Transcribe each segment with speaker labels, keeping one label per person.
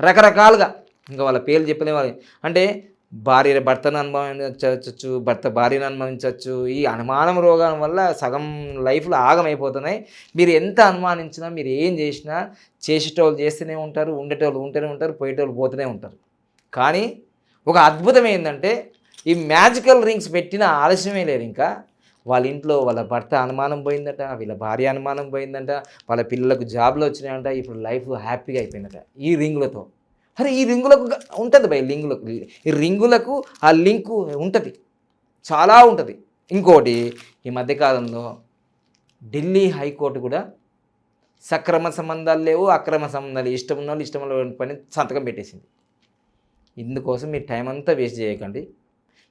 Speaker 1: రకరకాలుగా ఇంకా వాళ్ళ పేర్లు చెప్పలేము. అంటే భార్య భర్తను అనుభవించవచ్చు, భర్త భార్యను అనుభవించవచ్చు. ఈ అనుమానం రోగం వల్ల సగం లైఫ్‌లో ఆగమైపోతున్నాయి. మీరు ఎంత అనుమానించినా, మీరు ఏం చేసినా, చేసేటోళ్ళు చేస్తూనే ఉంటారు, ఉండేటోళ్ళు ఉంటూనే ఉంటారు, పోయేటోళ్ళు పోతూనే ఉంటారు. కానీ ఒక అద్భుతం ఏందంటే, ఈ మ్యాజికల్ రింగ్స్ పెట్టిన ఆలస్యమే లేదు ఇంకా. వాళ్ళ ఇంట్లో వాళ్ళ భర్త అనుమానం పోయిందట, వీళ్ళ భార్య అనుమానం పోయిందంట, వాళ్ళ పిల్లలకు జాబ్‌లు వచ్చినాయంట, ఇప్పుడు లైఫ్ హ్యాపీగా అయిపోయిందట ఈ రింగులతో. అరే! ఈ రింగులకు ఉంటది భయ్ లింగులకు. ఈ రింగులకు ఆ లింకు ఉంటది. చాలా ఉంటది. ఇంకోటి ఈ మధ్య కాలంలో ఢిల్లీ హైకోర్టు కూడా సక్రమ సంబంధాలు లేవు, అక్రమ సంబంధాలు ఇష్టం ఉన్నోళ్ళు ఇష్టం లేని పని సంతకం పెట్టేసింది. ఇందుకోసం మీ టైం అంతా వేస్ట్ చేయకండి.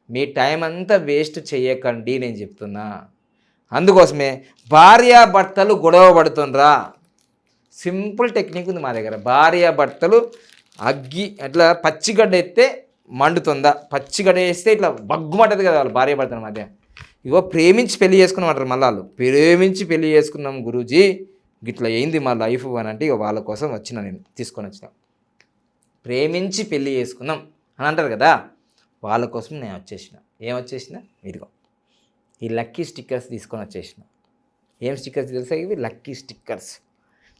Speaker 1: మీ టైం అంతా వేస్ట్ చేయకండి నేను చెప్తున్నా. అందుకోసమే భార్యాభర్తలు గొడవ పడుతుండ్రా, సింపుల్ టెక్నిక్ ఉంది మా దగ్గర. భార్యాభర్తలు అగ్గి అట్లా పచ్చిగడ్డ ఎత్తే మండుతుందా, పచ్చిగడ్డ వేస్తే ఇట్లా బగ్గుమంటది కదా వాళ్ళు భార్యాభర్తల మధ్య. ఇగో ప్రేమించి పెళ్లి చేసుకున్నామంటారు మళ్ళీ వాళ్ళు. ప్రేమించి పెళ్లి చేసుకున్నాం గురూజీ, గిట్లా అయింది మా లైఫ్ అని అంటే ఇక వాళ్ళ కోసం వచ్చిన నేను తీసుకొని వచ్చిన. ప్రేమించి పెళ్లి చేసుకున్నాం అని అంటారు కదా, వాళ్ళ కోసం నేను వచ్చేసిన. ఏం వచ్చేసిన, ఇదిగో ఈ లక్కీ స్టిక్కర్స్ తీసుకొని వచ్చేసిన. ఏం స్టిక్కర్స్ తెలుసా ఇవి? Lucky stickers.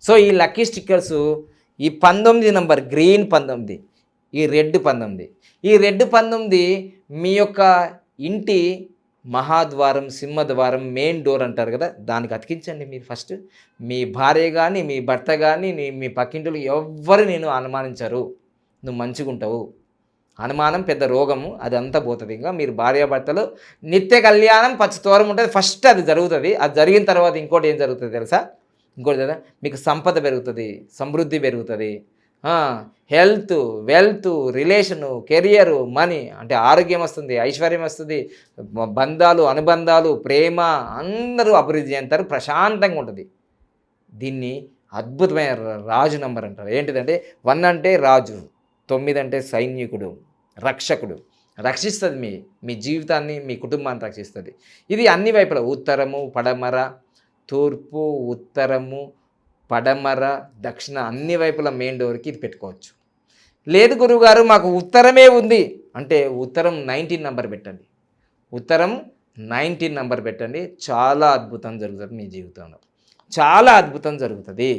Speaker 1: సో ఈ లక్కీ స్టిక్కర్స్ ఈ 19 నంబర్ గ్రీన్ 19, ఈ రెడ్ 19, ఈ రెడ్ 19 మీ యొక్క ఇంటి మహాద్వారం, సింహద్వారం, మెయిన్ డోర్ అంటారు కదా, దానికి అతికించండి మీరు ఫస్ట్. మీ భార్య కానీ, మీ భర్త కానీ, మీ పక్కింటిలో ఎవ్వరు నేను అనుమానించరు, నువ్వు మంచిగా ఉంటావు. అనుమానం పెద్ద రోగము, అది అంతా పోతుంది. ఇంకా మీరు భార్యాభర్తలు నిత్య కళ్యాణం పచ్చతోరం ఉంటుంది. ఫస్ట్ అది జరుగుతుంది. అది జరిగిన తర్వాత ఇంకోటి ఏం జరుగుతుంది తెలుసా? ఇంకోటి కదా, మీకు సంపద పెరుగుతుంది, సమృద్ధి పెరుగుతుంది, health, wealth, relation, career, money అంటే ఆరోగ్యం వస్తుంది, ఐశ్వర్యం వస్తుంది, బంధాలు, అనుబంధాలు, ప్రేమ అందరూ అభివృద్ధి చెందుతారు, ప్రశాంతంగా ఉంటుంది. దీన్ని అద్భుతమైన రాజు నంబర్ అంటారు. ఏంటిదంటే 1 అంటే రాజు, 9 అంటే సైనికుడు, రక్షకుడు. రక్షిస్తుంది మీ జీవితాన్ని, మీ కుటుంబాన్ని రక్షిస్తుంది. ఇది అన్ని వైపులా ఉత్తరము, పడమర, తూర్పు, ఉత్తరము, పడమర, దక్షిణ అన్ని వైపుల మెయిన్ డోర్కి ఇది పెట్టుకోవచ్చు. లేదు గురువుగారు మాకు ఉత్తరమే ఉంది అంటే ఉత్తరం 19 నంబర్ పెట్టండి. ఉత్తరం 19 నంబర్ పెట్టండి. చాలా అద్భుతం జరుగుతుంది మీ జీవితంలో, చాలా అద్భుతం జరుగుతుంది.